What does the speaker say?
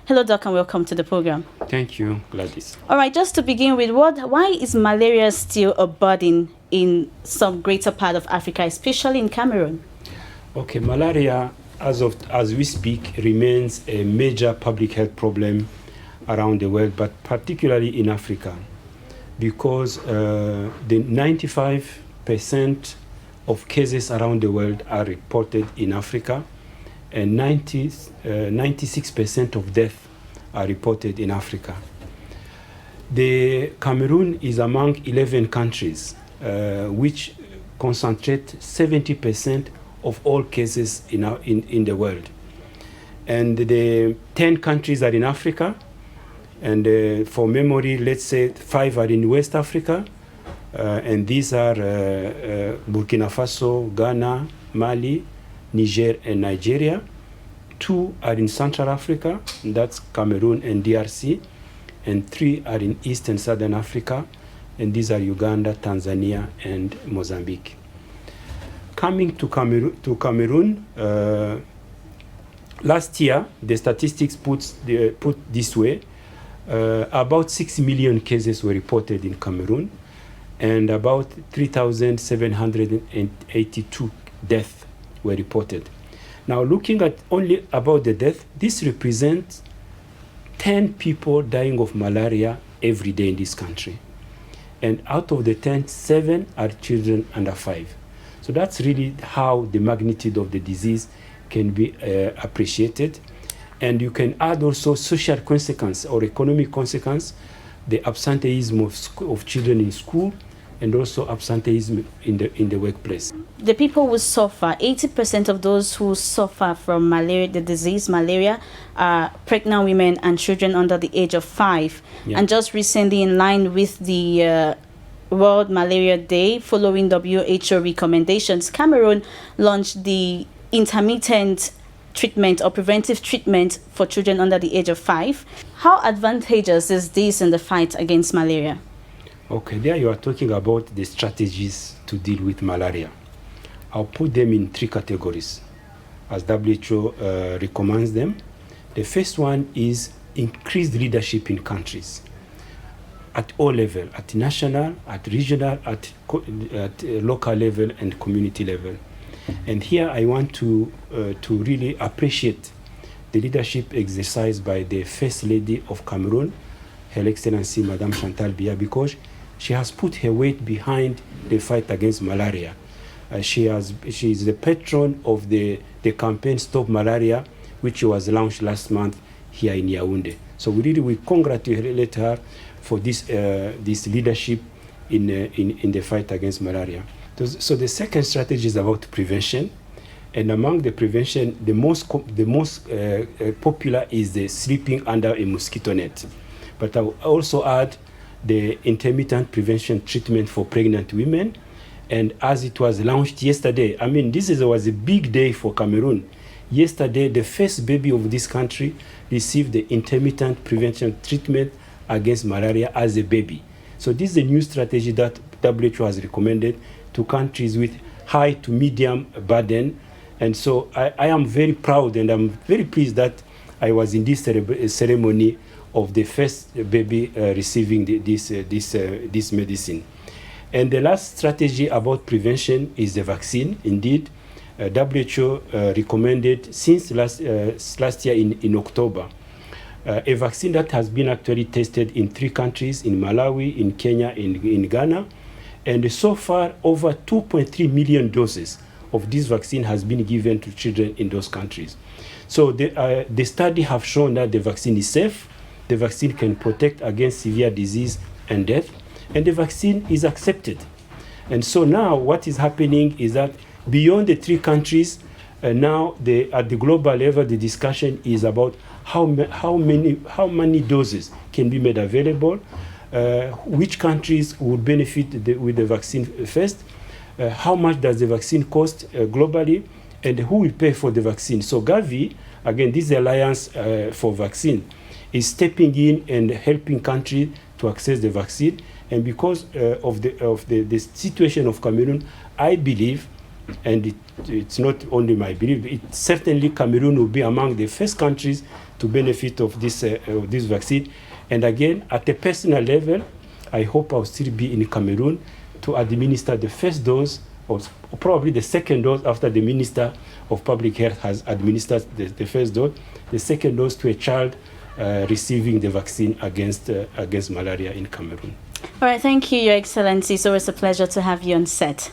Hello, Doc, and welcome to the program. Thank you, Gladys. All right, just to begin with, why is malaria still a burden in some greater part of Africa, especially in Cameroon? Okay, malaria, as we speak, remains a major public health problem around the world, but particularly in Africa, because the 95% of cases around the world are reported in Africa, and 96% of deaths are reported in Africa. The Cameroon is among 11 countries which concentrate 70% of all cases in the world. And the 10 countries are in Africa, and for memory, let's say 5 are in West Africa, and these are Burkina Faso, Ghana, Mali, Niger, and Nigeria. 2 are in Central Africa, and that's Cameroon and DRC, and 3 are in East and Southern Africa, and these are Uganda, Tanzania, and Mozambique. Coming to Cameroon, last year, the statistics put this way, about 6 million cases were reported in Cameroon, and about 3,782 deaths were reported. Now, looking at only about the death, this represents 10 people dying of malaria every day in this country. And out of the 10, 7 are children under 5. So that's really how the magnitude of the disease can be appreciated. And you can add also social consequence or economic consequence, the absenteeism of children in school, and also absenteeism in the workplace. The people who suffer, 80% of those who suffer from malaria, the disease malaria, are pregnant women and children under the age of 5. Yeah. And just recently, in line with the World Malaria Day, following WHO recommendations, Cameroon launched the intermittent treatment or preventive treatment for children under the age of 5. How advantageous is this in the fight against malaria? Okay, there you are talking about the strategies to deal with malaria. I'll put them in 3 categories, as WHO recommends them. The first one is increased leadership in countries at all levels, at national, at regional, at local level, and community level. And here I want to really appreciate the leadership exercised by the First Lady of Cameroon, Her Excellency Madame Chantal Biya, because she has put her weight behind the fight against malaria. She is the patron of the campaign Stop Malaria, which was launched last month here in Yaoundé. So we congratulate her for this leadership in the fight against malaria. So the second strategy is about prevention, and among the prevention, the most popular is the sleeping under a mosquito net. But I will also add the intermittent prevention treatment for pregnant women. And as it was launched yesterday, I mean, this was a big day for Cameroon. Yesterday, the first baby of this country received the intermittent prevention treatment against malaria as a baby. So this is a new strategy that WHO has recommended to countries with high to medium burden. And so I am very proud and I'm very pleased that I was in this ceremony of the first baby receiving this medicine. And the last strategy about prevention is the vaccine. Indeed, WHO recommended since last year in October a vaccine that has been actually tested in 3 countries, in Malawi, in Kenya, in Ghana. And so far, over 2.3 million doses of this vaccine has been given to children in those countries. So the study have shown that the vaccine is safe, the vaccine can protect against severe disease and death, and the vaccine is accepted. And so now what is happening is that beyond the 3 countries, now at the global level, the discussion is about how many doses can be made available, which countries would benefit with the vaccine first, how much does the vaccine cost globally, and who will pay for the vaccine. So Gavi, again, this alliance for vaccine, is stepping in and helping countries to access the vaccine. And because of the situation of Cameroon, I believe, and it's not only my belief, certainly Cameroon will be among the first countries to benefit of this vaccine. And again, at a personal level, I hope I'll still be in Cameroon to administer the first dose, or probably the second dose after the Minister of Public Health has administered the first dose, the second dose to a child receiving the vaccine against malaria in Cameroon. All right, thank you, Your Excellency. It's always a pleasure to have you on set.